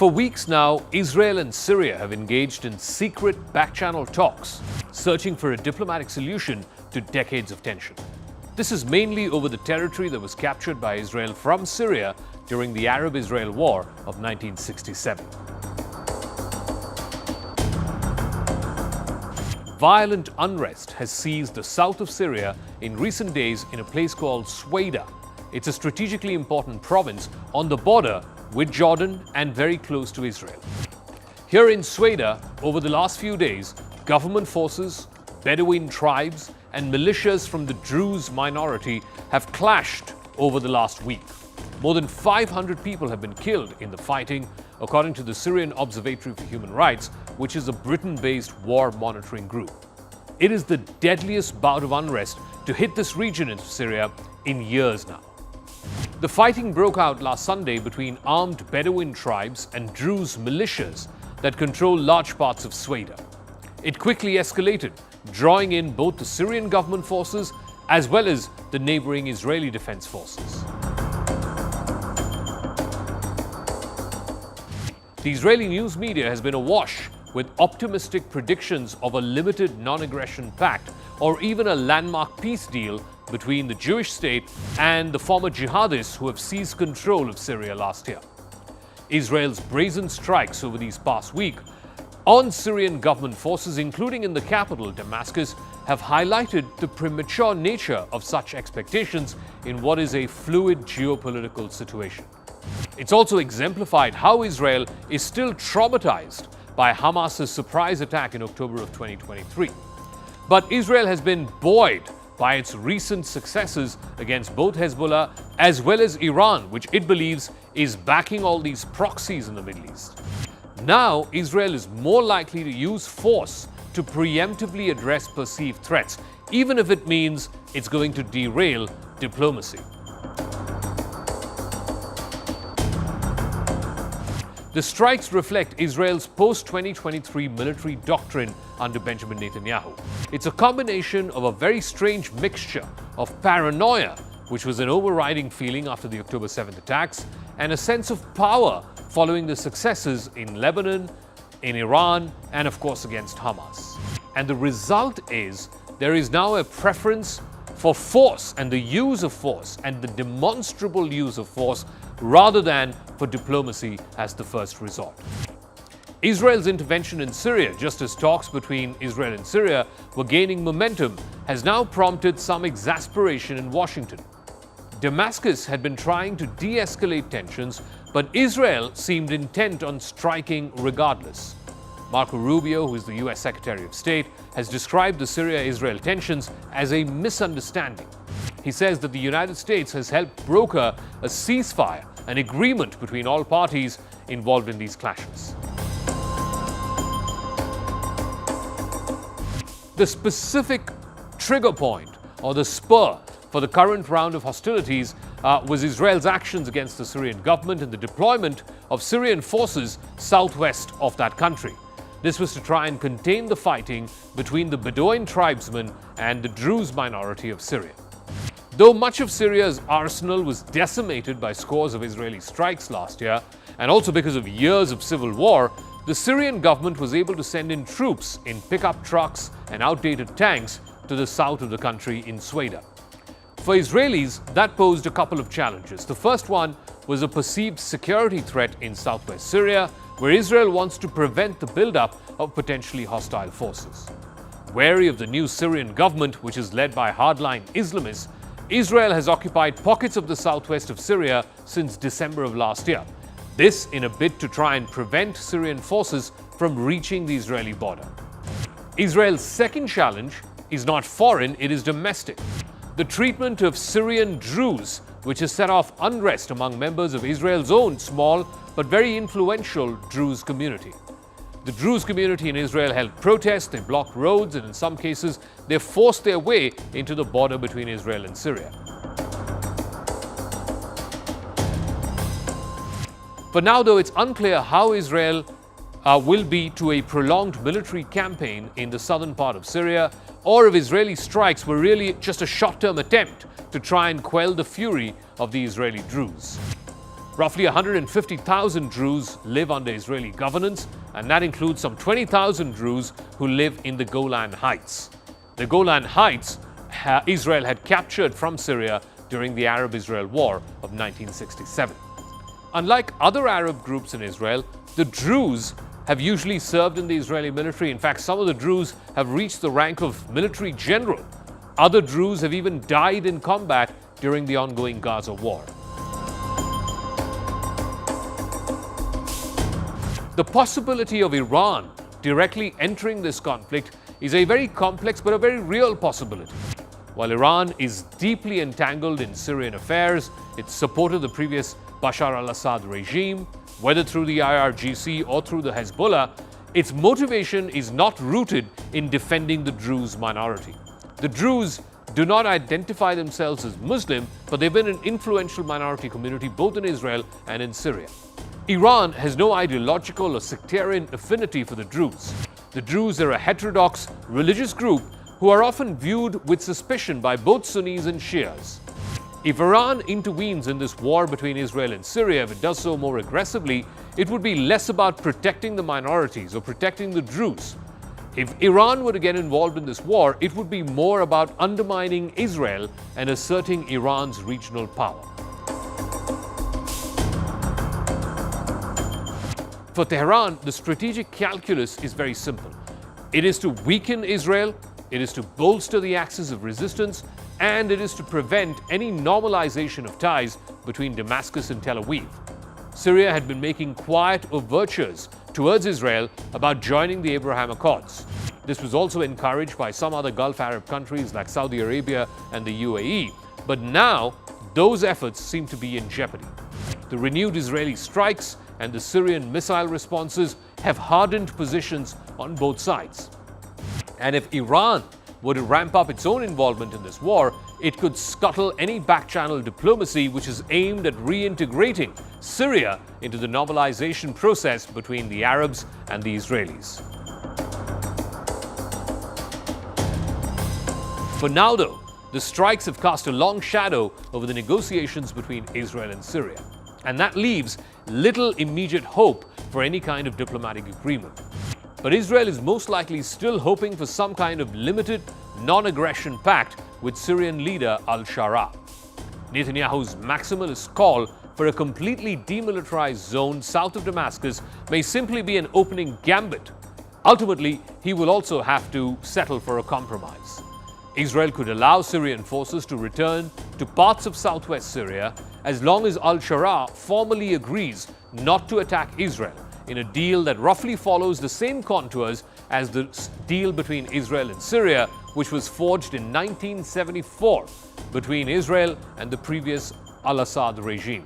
For weeks now, Israel and Syria have engaged in secret back-channel talks, searching for a diplomatic solution to decades of tension. This is mainly over the territory that was captured by Israel from Syria during the Arab-Israel War of 1967. Violent unrest has seized the south of Syria in recent days in a place called Sweida. It's a strategically important province on the border with Jordan and very close to Israel. Here in Sweida, over the last few days, government forces, Bedouin tribes, and militias from the Druze minority have clashed over the last week. More than 500 people have been killed in the fighting, according to the Syrian Observatory for Human Rights, which is a Britain-based war monitoring group. It is the deadliest bout of unrest to hit this region in Syria in years now. The fighting broke out last Sunday between armed Bedouin tribes and Druze militias that control large parts of Sweida. It quickly escalated, drawing in both the Syrian government forces as well as the neighboring Israeli defense forces. The Israeli news media has been awash with optimistic predictions of a limited non-aggression pact or even a landmark peace deal between the Jewish state and the former jihadists who have seized control of Syria last year. Israel's brazen strikes over these past week on Syrian government forces, including in the capital, Damascus, have highlighted the premature nature of such expectations in what is a fluid geopolitical situation. It's also exemplified how Israel is still traumatized by Hamas's surprise attack in October of 2023. But Israel has been buoyed by its recent successes against both Hezbollah as well as Iran, which it believes is backing all these proxies in the Middle East. Now, Israel is more likely to use force to preemptively address perceived threats, even if it means it's going to derail diplomacy. The strikes reflect Israel's post-2023 military doctrine under Benjamin Netanyahu. It's a combination of a very strange mixture of paranoia, which was an overriding feeling after the October 7th attacks, and a sense of power following the successes in Lebanon, in Iran, and of course against Hamas. And the result is there is now a preference for force and the use of force and the demonstrable use of force rather than for diplomacy as the first resort. Israel's intervention in Syria, just as talks between Israel and Syria were gaining momentum, has now prompted some exasperation in Washington. Damascus had been trying to de-escalate tensions, but Israel seemed intent on striking regardless. Marco Rubio, who is the US Secretary of State, has described the Syria-Israel tensions as a misunderstanding. He says that the United States has helped broker a ceasefire, an agreement between all parties involved in these clashes. The specific trigger point or the spur for the current round of hostilities was Israel's actions against the Syrian government and the deployment of Syrian forces southwest of that country. This was to try and contain the fighting between the Bedouin tribesmen and the Druze minority of Syria. Though much of Syria's arsenal was decimated by scores of Israeli strikes last year, and also because of years of civil war, the Syrian government was able to send in troops in pickup trucks and outdated tanks to the south of the country in Sweida. For Israelis, that posed a couple of challenges. The first one was a perceived security threat in southwest Syria, where Israel wants to prevent the buildup of potentially hostile forces. Wary of the new Syrian government, which is led by hardline Islamists, Israel has occupied pockets of the southwest of Syria since December of last year. This in a bid to try and prevent Syrian forces from reaching the Israeli border. Israel's second challenge is not foreign, it is domestic. The treatment of Syrian Druze, which has set off unrest among members of Israel's own small but very influential Druze community. The Druze community in Israel held protests, they blocked roads, and in some cases, they forced their way into the border between Israel and Syria. For now, though, it's unclear how Israel will be to a prolonged military campaign in the southern part of Syria, or if Israeli strikes were really just a short-term attempt to try and quell the fury of the Israeli Druze. Roughly 150,000 Druze live under Israeli governance, and that includes some 20,000 Druze who live in the Golan Heights. The Golan Heights, Israel had captured from Syria during the Arab-Israel War of 1967. Unlike other Arab groups in Israel, the Druze have usually served in the Israeli military. In fact, some of the Druze have reached the rank of military general. Other Druze have even died in combat during the ongoing Gaza war. The possibility of Iran directly entering this conflict is a very complex but a very real possibility. While Iran is deeply entangled in Syrian affairs, it supported the previous Bashar al-Assad regime, whether through the IRGC or through the Hezbollah, its motivation is not rooted in defending the Druze minority. The Druze do not identify themselves as Muslim, but they've been an influential minority community both in Israel and in Syria. Iran has no ideological or sectarian affinity for the Druze. The Druze are a heterodox religious group who are often viewed with suspicion by both Sunnis and Shias. If Iran intervenes in this war between Israel and Syria, if it does so more aggressively, it would be less about protecting the minorities or protecting the Druze. If Iran were to get involved in this war, it would be more about undermining Israel and asserting Iran's regional power. For Tehran, the strategic calculus is very simple. It is to weaken Israel, it is to bolster the axis of resistance, and it is to prevent any normalization of ties between Damascus and Tel Aviv. Syria had been making quiet overtures towards Israel about joining the Abraham Accords. This was also encouraged by some other Gulf Arab countries like Saudi Arabia and the UAE, but now those efforts seem to be in jeopardy. The renewed Israeli strikes and the Syrian missile responses have hardened positions on both sides. And if Iran were to ramp up its own involvement in this war, it could scuttle any back-channel diplomacy which is aimed at reintegrating Syria into the normalization process between the Arabs and the Israelis. For now, though, the strikes have cast a long shadow over the negotiations between Israel and Syria, and that leaves little immediate hope for any kind of diplomatic agreement. But Israel is most likely still hoping for some kind of limited non-aggression pact with Syrian leader al-Shara. Netanyahu's maximalist call for a completely demilitarized zone south of Damascus may simply be an opening gambit. Ultimately, he will also have to settle for a compromise. Israel could allow Syrian forces to return to parts of southwest Syria as long as al-Shara formally agrees not to attack Israel in a deal that roughly follows the same contours as the deal between Israel and Syria, which was forged in 1974 between Israel and the previous al-Assad regime.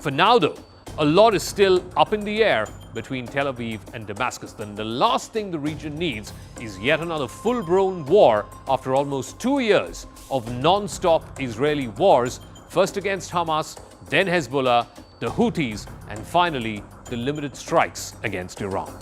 For now, though, a lot is still up in the air between Tel Aviv and Damascus. Then the last thing the region needs is yet another full-blown war after almost 2 years of non-stop Israeli wars, first against Hamas, then Hezbollah, the Houthis, and finally the limited strikes against Iran.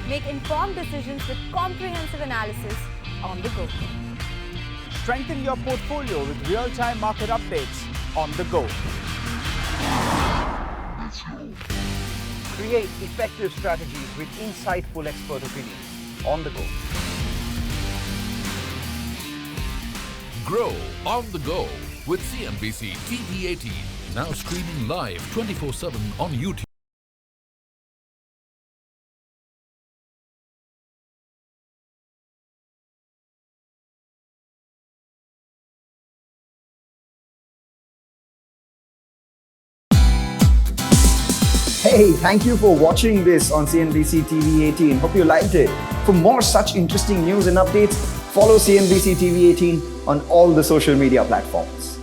Make informed decisions with comprehensive analysis on the go. Strengthen your portfolio with real-time market updates on the go. Create effective strategies with insightful expert opinions on the go. Grow on the go with CNBC-TV18, now streaming live 24/7 on YouTube. Hey, thank you for watching this on CNBC TV18. Hope you liked it. For more such interesting news and updates, follow CNBC TV18 on all the social media platforms.